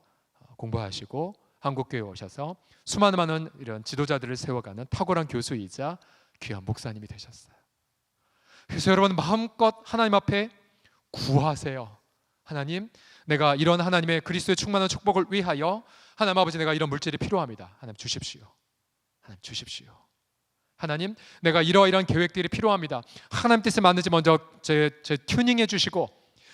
S1: 공부하시고 한국교회 오셔서 수많은 많은 이런 지도자들을 세워가는 탁월한 교수이자 귀한 목사님이 되셨어요. 그래서 여러분 마음껏 하나님 앞에 구하세요. 하나님, 내가 이런 하나님의 그리스도의 충만한 축복을 위하여 하나님 아버지, 내가 이런 물질이 필요합니다. 하나님 주십시오. 하나님 주십시오. 하나님, 내가 이러이러한 계획들이 필요합니다. 하나님 뜻에 맞는지 먼저 제 튜닝해 주시고,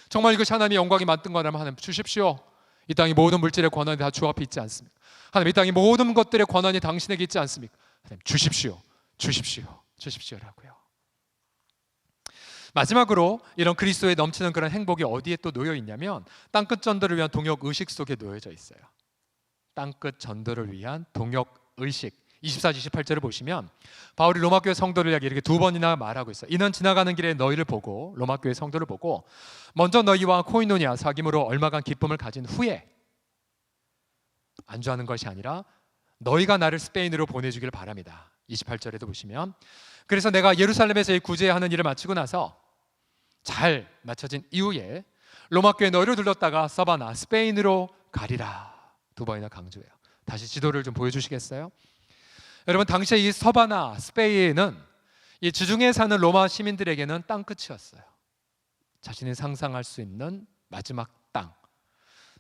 S1: 정말 이것이 하나님의 영광이 맞든 거라면 하나님 주십시오. 이 땅의 모든 물질의 권한이 다 주 앞에 있지 않습니까? 하나님, 이 땅의 모든 것들의 권한이 당신에게 있지 않습니까? 하나님 주십시오. 주십시오. 주십시오라고요. 마지막으로 이런 그리스도에 넘치는 그런 행복이 어디에 또 놓여 있냐면 땅끝 전도를 위한 동역 의식 속에 놓여져 있어요. 땅끝 전도를 위한 동역 의식. 24, 28절을 보시면 바울이 로마교회 성도를 향해 이렇게 두 번이나 말하고 있어요. 이는 지나가는 길에 너희를 보고, 로마교회 성도를 보고, 먼저 너희와 코이노니아 사귐으로 얼마간 기쁨을 가진 후에 안주하는 것이 아니라 너희가 나를 스페인으로 보내주길 바랍니다. 28절에도 보시면, 그래서 내가 예루살렘에서의 구제하는 일을 마치고 나서 잘 마쳐진 이후에 로마교회 너희를 둘렀다가 서바나 스페인으로 가리라. 두 번이나 강조해요. 다시 지도를 좀 보여주시겠어요? 여러분, 당시에 이 서바나 스페인은 이 지중해에 사는 로마 시민들에게는 땅끝이었어요. 자신이 상상할 수 있는 마지막 땅,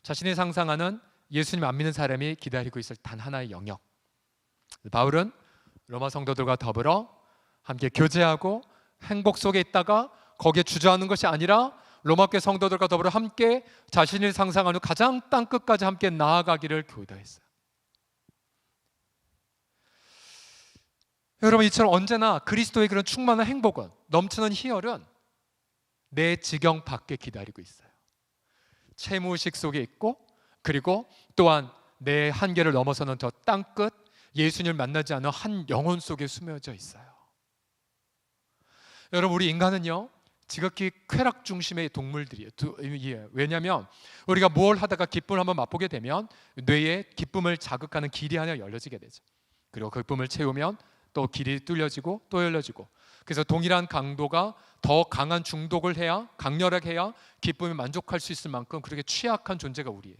S1: 자신이 상상하는 예수님 안 믿는 사람이 기다리고 있을 단 하나의 영역. 바울은 로마 성도들과 더불어 함께 교제하고 행복 속에 있다가 거기에 주저하는 것이 아니라 로마교회 성도들과 더불어 함께 자신이 상상하는 가장 땅끝까지 함께 나아가기를 교도했어요. 여러분, 이처럼 언제나 그리스도의 그런 충만한 행복은, 넘치는 희열은 내 지경 밖에 기다리고 있어요. 채무의식 속에 있고, 그리고 또한 내 한계를 넘어서는 저 땅끝, 예수님을 만나지 않은 한 영혼 속에 숨어져 있어요. 여러분, 우리 인간은요 지극히 쾌락 중심의 동물들이에요. 왜냐하면 우리가 뭘 하다가 기쁨을 한번 맛보게 되면 뇌에 기쁨을 자극하는 길이 하나 열려지게 되죠. 그리고 그 기쁨을 채우면 또 길이 뚫려지고 또 열려지고, 그래서 동일한 강도가 더 강한 중독을 해야, 강렬하게 해야 기쁨에 만족할 수 있을 만큼 그렇게 취약한 존재가 우리예요.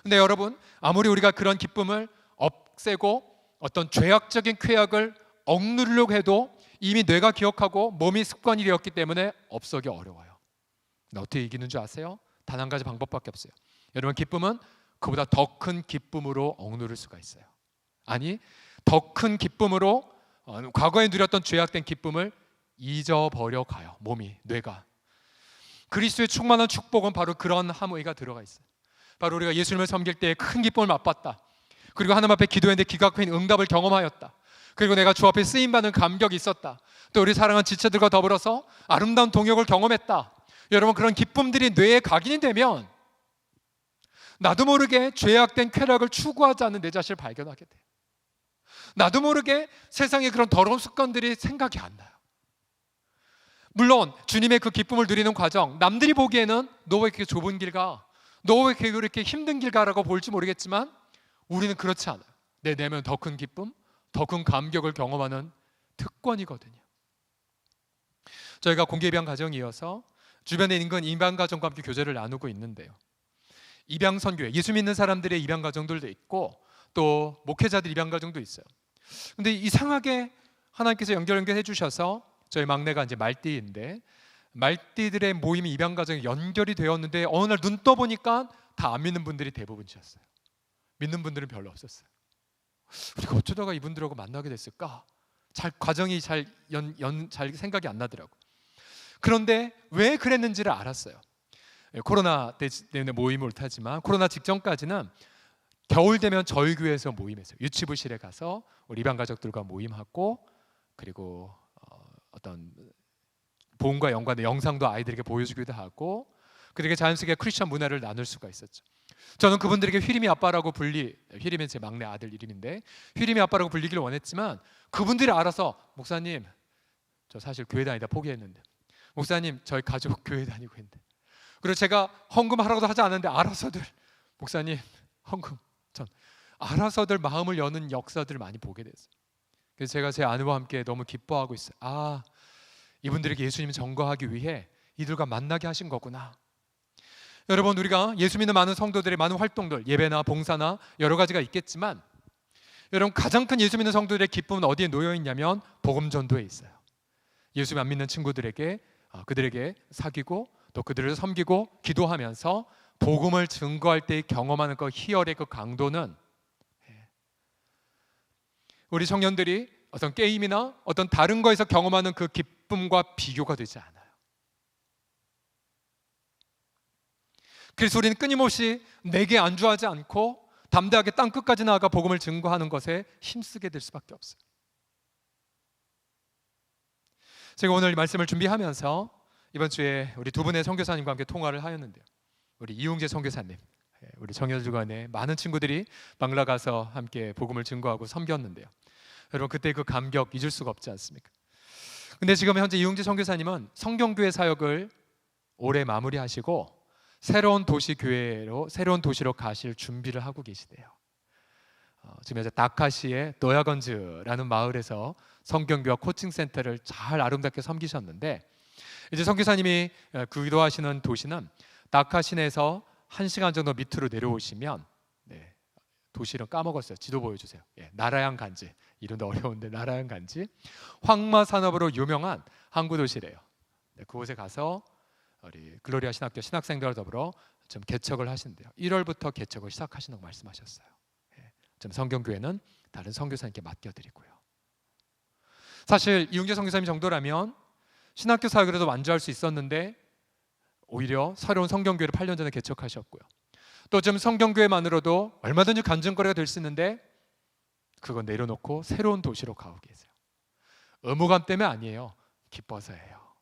S1: 근데 여러분, 아무리 우리가 그런 기쁨을 없애고 어떤 죄악적인 쾌락을 억누르려고 해도 이미 뇌가 기억하고 몸이 습관이 되었기 때문에 없어기 어려워요. 근데 어떻게 이기는 줄 아세요? 단 한 가지 방법밖에 없어요. 여러분, 기쁨은 그보다 더 큰 기쁨으로 억누를 수가 있어요. 아니, 더 큰 기쁨으로 과거에 누렸던 죄악된 기쁨을 잊어버려 가요. 몸이, 뇌가. 그리스도의 충만한 축복은 바로 그런 함의가 들어가 있어요. 바로 우리가 예수님을 섬길 때 큰 기쁨을 맛봤다. 그리고 하나님 앞에 기도했는데 기가 막힌 응답을 경험하였다. 그리고 내가 주 앞에 쓰임받은 감격이 있었다. 또 우리 사랑하는 지체들과 더불어서 아름다운 동역을 경험했다. 여러분, 그런 기쁨들이 뇌에 각인이 되면 나도 모르게 죄악된 쾌락을 추구하지 않는 내 자신을 발견하게 돼요. 나도 모르게 세상의 그런 더러운 습관들이 생각이 안 나요. 물론 주님의 그 기쁨을 누리는 과정, 남들이 보기에는 너 왜 이렇게 좁은 길 가? 너 왜 이렇게 힘든 길 가라고 볼지 모르겠지만 우리는 그렇지 않아요. 내 내면 더 큰 기쁨, 더 큰 감격을 경험하는 특권이거든요. 저희가 공개 입양 가정에 이어서 주변에 인근 입양 가정과 함께 교제를 나누고 있는데요. 입양 선교회, 예수 믿는 사람들의 입양 가정들도 있고 또 목회자들 입양 가정도 있어요. 근데 이상하게 하나님께서 연결해 주셔서 저희 막내가 이제 말띠인데, 말띠들의 모임이 입양 가정에 연결이 되었는데 어느 날 눈 떠 보니까 다 안 믿는 분들이 대부분이었어요. 믿는 분들은 별로 없었어요. 우리가 어쩌다가 이분들하고 만나게 됐을까? 과정이 잘 생각이 안 나더라고. 그런데 왜 그랬는지를 알았어요. 코로나 때문에 모임을 못하지만 코로나 직전까지는 겨울 되면 저희 교회에서 모임했어요. 유치부실에 가서 우리 입양 가족들과 모임하고, 그리고 어떤 복음과 연관된 영상도 아이들에게 보여주기도 하고, 그렇게 자연스럽게 크리스천 문화를 나눌 수가 있었죠. 저는 그분들에게 휘림이 아빠라고 휘림은 제 막내 아들 이름인데 휘림이 아빠라고 불리기를 원했지만 그분들이 알아서 목사님 저 사실 교회 다니다 포기했는데 목사님 저희 가족 교회 다니고 있는데 그리고 제가 헌금하라고도 하지 않았는데 알아서들 목사님 헌금 전 알아서들 마음을 여는 역사들을 많이 보게 됐어요. 그래서 제가 제 아내와 함께 너무 기뻐하고 있어요. 아, 이분들에게 예수님을 전거하기 위해 이들과 만나게 하신 거구나. 여러분, 우리가 예수 믿는 많은 성도들의 많은 활동들, 예배나 봉사나 여러 가지가 있겠지만 여러분, 가장 큰 예수 믿는 성도들의 기쁨은 어디에 놓여 있냐면 복음 전도에 있어요. 예수 안 믿는 친구들에게 그들에게 사귀고 또 그들을 섬기고 기도하면서 복음을 증거할 때 경험하는 그 희열의 그 강도는 우리 청년들이 어떤 게임이나 어떤 다른 거에서 경험하는 그 기쁨과 비교가 되지 않아요. 그래서 우리는 끊임없이 내게 안주하지 않고 담대하게 땅 끝까지 나아가 복음을 증거하는 것에 힘쓰게 될 수밖에 없어요. 제가 오늘 말씀을 준비하면서 이번 주에 우리 두 분의 선교사님과 함께 통화를 하였는데요. 우리 이웅재 선교사님, 우리 청년들 간에 많은 친구들이 방라 가서 함께 복음을 증거하고 섬겼는데요. 여러분, 그때 그 감격 잊을 수가 없지 않습니까? 근데 지금 현재 이웅재 선교사님은 성경교회 사역을 올해 마무리하시고 새로운 도시로 가실 준비를 하고 계시대요. 지금 현재 다카시의 노야건즈라는 마을에서 성경교회 코칭 센터를 잘 아름답게 섬기셨는데 이제 선교사님이 기도하시는 도시는 다카 시내에서 1시간 정도 밑으로 내려오시면 도시를 까먹었어요. 지도 보여주세요. 나라양 간지, 이름도 어려운데 나라양 간지 황마 산업으로 유명한 항구 도시래요. 그곳에 가서 우리 글로리아 신학교 신학생들과 더불어 좀 개척을 하신대요. 1월부터 개척을 시작하신다고 말씀하셨어요. 좀 성경교회는 다른 선교사님께 맡겨드리고요. 사실 이웅재 선교사님 정도라면 신학교 사역으로도 완주할 수 있었는데 오히려 새로운 성경교회를 8년 전에 개척하셨고요. 또 좀 성경교회만으로도 얼마든지 간증거리가 될 수 있는데 그건 내려놓고 새로운 도시로 가고 계세요. 의무감 때문에 아니에요. 기뻐서예요.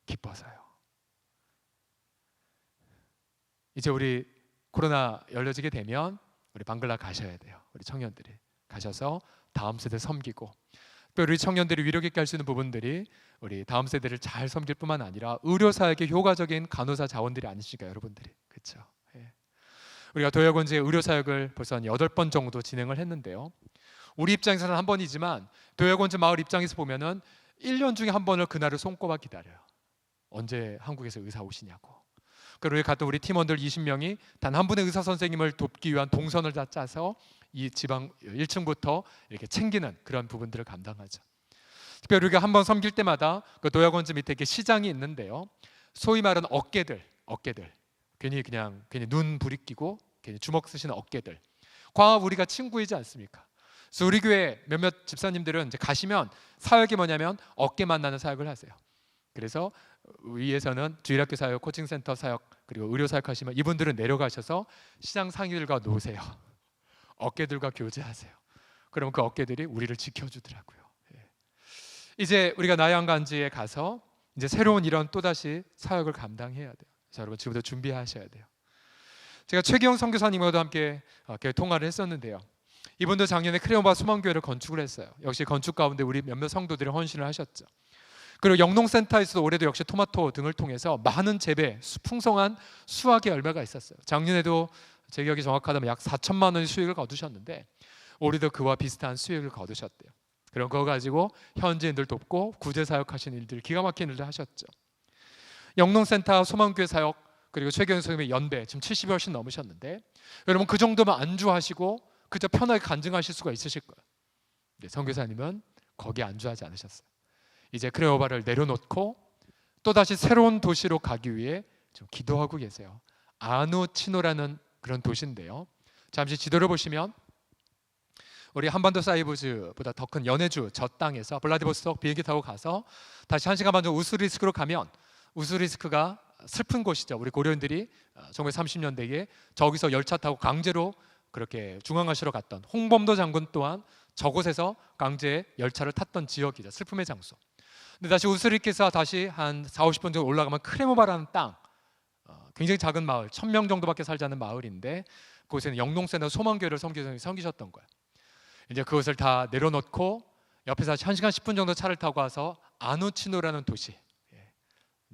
S1: 기뻐서요. 이제 우리 코로나 열려지게 되면 우리 방글라 가셔야 돼요. 우리 청년들이 가셔서 다음 세대 섬기고 특별히 우리 청년들이 위로 깊게 할 수 있는 부분들이 우리 다음 세대를 잘 섬길 뿐만 아니라 의료사역의 효과적인 간호사 자원들이 아니실까 여러분들이. 그렇죠? 우리가 도야건지의 의료사역을 벌써 한 8번 정도 진행을 했는데요. 우리 입장에서는 한 번이지만 도야건지 마을 입장에서 보면은 1년 중에 한 번을 그날을 손꼽아 기다려요. 언제 한국에서 의사 오시냐고. 그리고 갔던 우리 팀원들 20명이 단 한 분의 의사 선생님을 돕기 위한 동선을 다 짜서 이 지방 1층부터 이렇게 챙기는 그런 부분들을 감당하죠. 특별히 우리가 한번 섬길 때마다 그 도야건지 밑에 이렇게 시장이 있는데요. 소위 말하는 어깨들 괜히 눈 부리끼고 괜히 주먹 쓰시는 어깨들. 과학 우리가 친구이지 않습니까? 그래서 우리 교회 몇몇 집사님들은 이제 가시면 사역이 뭐냐면 어깨 만나는 사역을 하세요. 그래서 위에서는 주일학교 사역, 코칭센터 사역 그리고 의료 사역 하시면 이분들은 내려가셔서 시장 상인들과 노세요. 어깨들과 교제하세요. 그러면 그 어깨들이 우리를 지켜주더라고요. 이제 우리가 나양간지에 가서 이제 새로운 이런 또다시 사역을 감당해야 돼요. 자, 여러분 지금부터 준비하셔야 돼요. 제가 최기영 선교사님과도 함께 통화를 했었는데요. 이분도 작년에 크레오바 수망교회를 건축을 했어요. 역시 건축 가운데 우리 몇몇 성도들이 헌신을 하셨죠. 그리고 영농센터에서도 올해도 역시 토마토 등을 통해서 많은 재배, 풍성한 수확의 열매가 있었어요. 작년에도 제 기억이 정확하다면 약 4천만 원의 수익을 거두셨는데 올해도 그와 비슷한 수익을 거두셨대요. 그럼 그거 가지고 현지인들 돕고 구제 사역하시는 일들, 기가 막힌 일들 하셨죠. 영농센터, 소망교회 사역 그리고 최경영 선생님의 연배 지금 70이 훨씬 넘으셨는데 여러분 그 정도면 안주하시고 그저 편하게 간증하실 수가 있으실 거예요. 근데 선교사님은 거기에 안주하지 않으셨어요. 이제 크레오바를 내려놓고 또다시 새로운 도시로 가기 위해 좀 기도하고 계세요. 아누치노라는 그런 도시인데요. 잠시 지도를 보시면 우리 한반도 사이버즈보다 더 큰 연해주 저 땅에서 블라디보스톡 비행기 타고 가서 다시 1시간 반 정도 우스리스크로 가면 우스리스크가 슬픈 곳이죠. 우리 고려인들이 1930년대에 저기서 열차 타고 강제로 그렇게 중앙아시아로 갔던 홍범도 장군 또한 저곳에서 강제 열차를 탔던 지역이죠. 슬픔의 장소. 근데 다시 우스리스크에서 다시 한 4, 50분 정도 올라가면 크레모바라는 땅 굉장히 작은 마을, 1,000명 정도밖에 살지 않는 마을인데 그곳에는 영농센터 소망교회를 섬기셨던 거예요. 이제 그것을 다 내려놓고 옆에서 1시간 10분 정도 차를 타고 와서 아누치노라는 도시,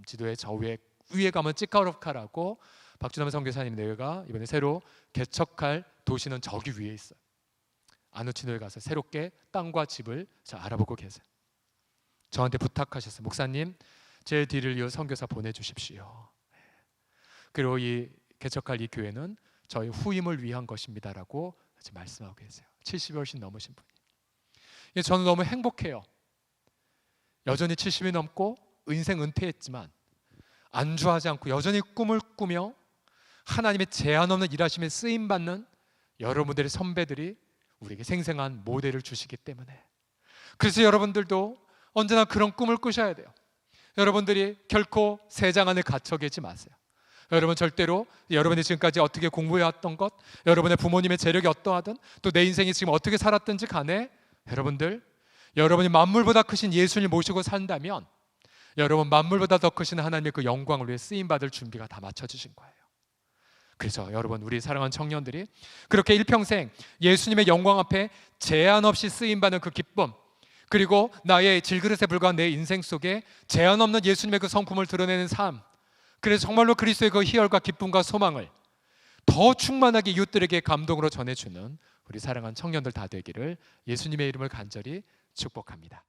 S1: 지도의 저 위에 가면 찌카로프카라고 박준남 선교사님 내외가 이번에 새로 개척할 도시는 저기 위에 있어요. 아누치노에 가서 새롭게 땅과 집을 알아보고 계세요. 저한테 부탁하셨어요. 목사님, 제 뒤를 이어 선교사 보내주십시오. 그리고 이 개척할 이 교회는 저희 후임을 위한 것입니다라고 말씀하고 계세요. 70이 훨씬 넘으신 분이. 저는 너무 행복해요. 여전히 70이 넘고 인생 은퇴했지만 안주하지 않고 여전히 꿈을 꾸며 하나님의 제한 없는 일하심에 쓰임받는 여러분들의 선배들이 우리에게 생생한 모델을 주시기 때문에, 그래서 여러분들도 언제나 그런 꿈을 꾸셔야 돼요. 여러분들이 결코 세장 안에 갇혀 계지 마세요. 여러분 절대로 여러분이 지금까지 어떻게 공부해왔던 것, 여러분의 부모님의 재력이 어떠하든 또 내 인생이 지금 어떻게 살았든지 간에 여러분이 만물보다 크신 예수님을 모시고 산다면 여러분 만물보다 더 크신 하나님의 그 영광을 위해 쓰임받을 준비가 다 맞춰주신 거예요. 그래서 여러분, 우리 사랑하는 청년들이 그렇게 일평생 예수님의 영광 앞에 제한 없이 쓰임받는 그 기쁨, 그리고 나의 질그릇에 불과한 내 인생 속에 제한 없는 예수님의 그 성품을 드러내는 삶, 그래서 정말로 그리스도의 그 희열과 기쁨과 소망을 더 충만하게 이웃들에게 감동으로 전해주는 우리 사랑하는 청년들 다 되기를 예수님의 이름을 간절히 축복합니다.